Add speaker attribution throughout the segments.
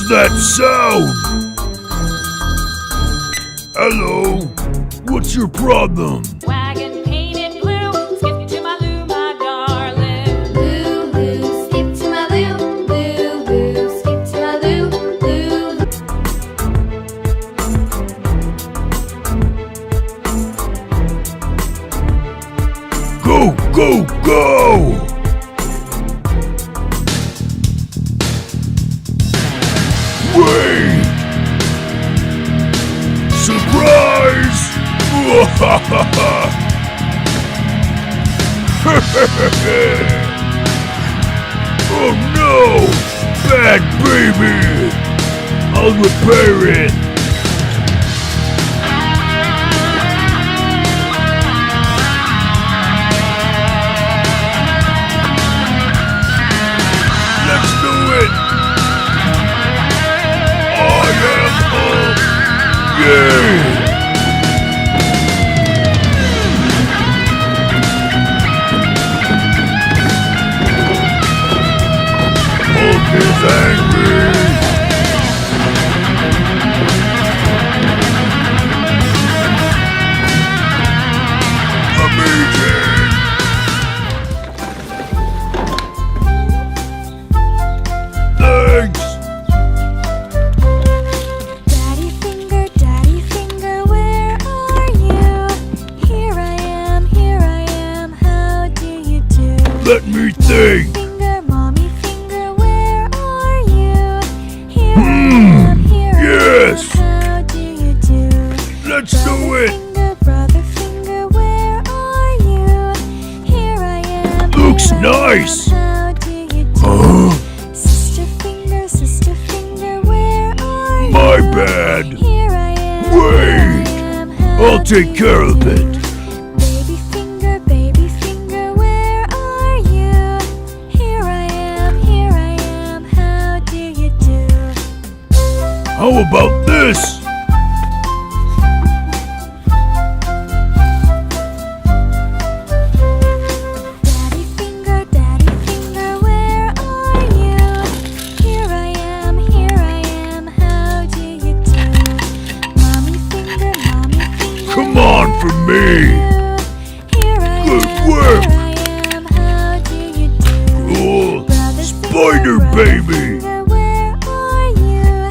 Speaker 1: that sound? Hello? What's your problem?
Speaker 2: Wagon painted blue, skip to my loo, my darling. Loo, loo, skip to my loo, loo, loo, skip to my loo, loo.
Speaker 1: Go, go, go! Wait! Surprise! Oh no! Bad baby! I'll repair it! Let's do it! I am Hulk! Yay! Hulk is angry! Amazing! Thanks!
Speaker 2: Daddy finger, where are you? Here I am, how do you do?
Speaker 1: Let me think!
Speaker 2: Finger, mommy finger, where are you? Here
Speaker 1: yes.
Speaker 2: I am, how do you do?
Speaker 1: Let's do it!
Speaker 2: Finger, brother finger, where are you? Here I am.
Speaker 1: Looks
Speaker 2: here I am,
Speaker 1: nice.
Speaker 2: how do you do?
Speaker 1: Huh?
Speaker 2: Sister finger, where are you?
Speaker 1: My bad!
Speaker 2: Here I am.
Speaker 1: Wait.
Speaker 2: Here I am, how
Speaker 1: I'll
Speaker 2: do
Speaker 1: take care
Speaker 2: you
Speaker 1: of
Speaker 2: do?
Speaker 1: it!
Speaker 2: Baby finger, where are you? Here I am, how do you do?
Speaker 1: How about this?
Speaker 2: Daddy finger, where are you? Here I am, how do you do? Mommy finger,
Speaker 1: Come on for me!
Speaker 2: here I
Speaker 1: Good
Speaker 2: am,
Speaker 1: work.
Speaker 2: here I am, how do you do?
Speaker 1: Cool!
Speaker 2: Brother
Speaker 1: Spider
Speaker 2: finger,
Speaker 1: baby!
Speaker 2: brother finger, where are you?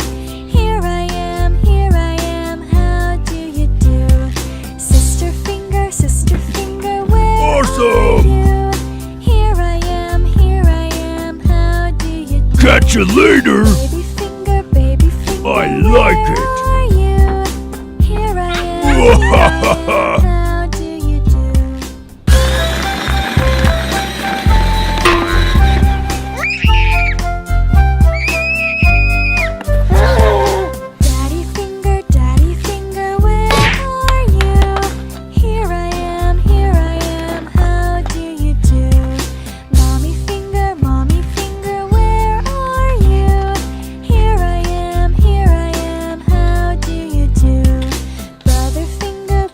Speaker 2: Here I am, how do you do? Sister finger, where
Speaker 1: Awesome.
Speaker 2: are you? Here I am, how do you do?
Speaker 1: Catch you later!
Speaker 2: Baby finger,
Speaker 1: I like it.
Speaker 2: where are you? Here I am, how do you do? Daddy finger, where are you? Here I am, how do you do? Mommy finger, where are you? Here I am, how do you do? Brother finger,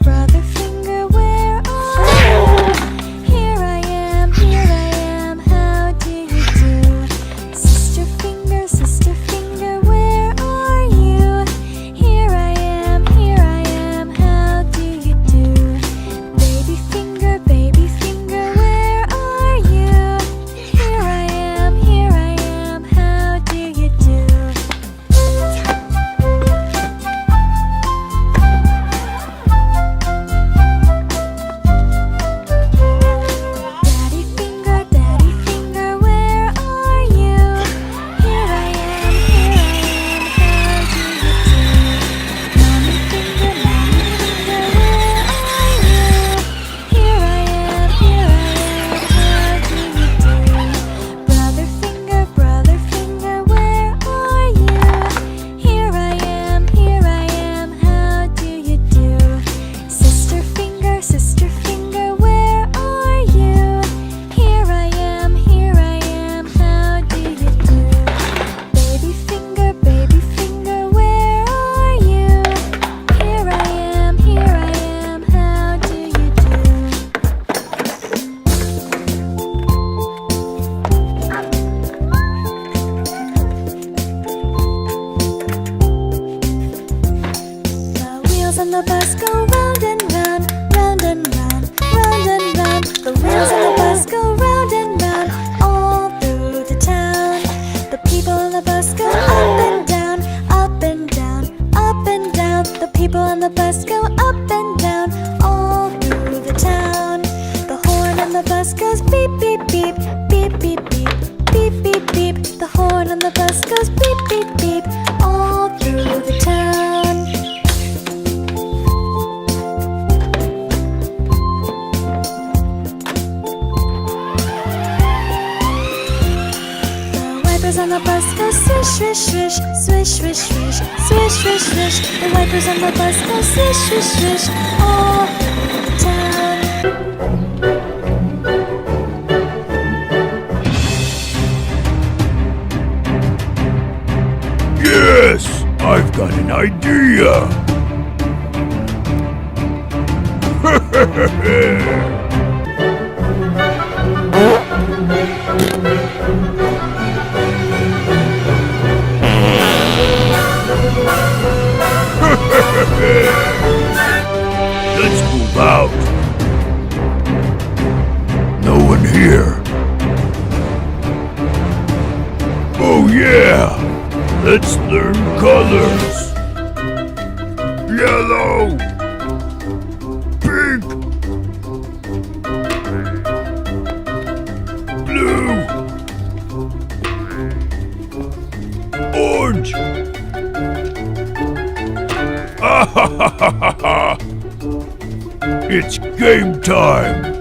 Speaker 3: the bus goes beep, beep, beep all through the town. The wipers on the bus go swish, swish, swish, swish, swish, swish, swish, swish, swish. The wipers on the bus go swish, swish, swish all through the town.
Speaker 1: Yes, I've got an idea. Let's move out. No one here. Oh yeah, let's learn colors. Yellow, pink, blue, orange. It's game time.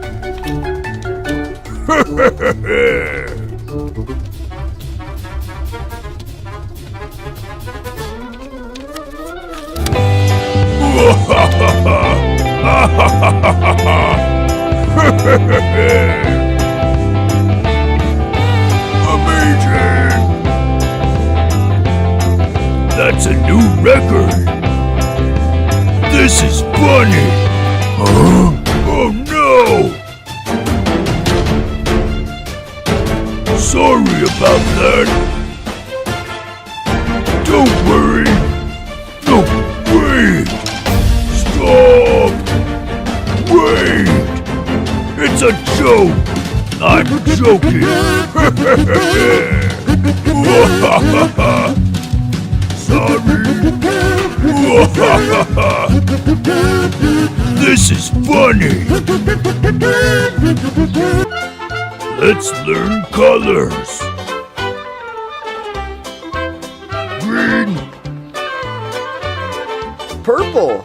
Speaker 1: Amazing! That's a new record. This is funny. Huh? Oh no! Sorry about that. Don't worry. No, wait. Stop! Wait! It's a joke! I'm joking! Sorry! This is funny! Let's learn colors! Green!
Speaker 4: Purple.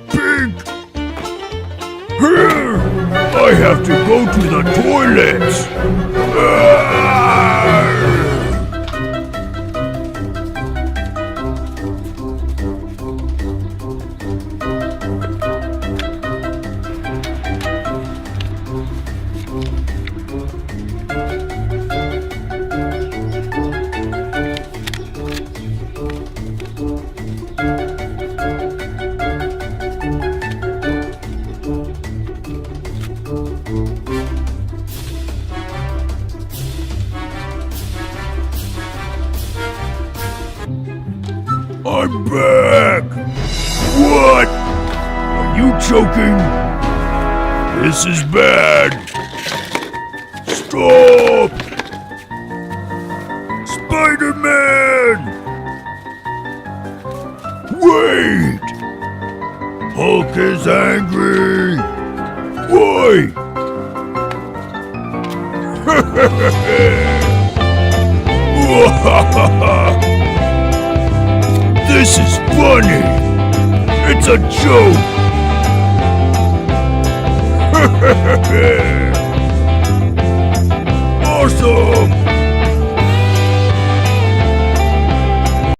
Speaker 1: Pink! Here! I have to go to the toilets! I'm back! What? Are you choking? This is bad! Stop! Spiderman! Wait! Hulk is angry! Why? This is funny! It's a joke! Awesome!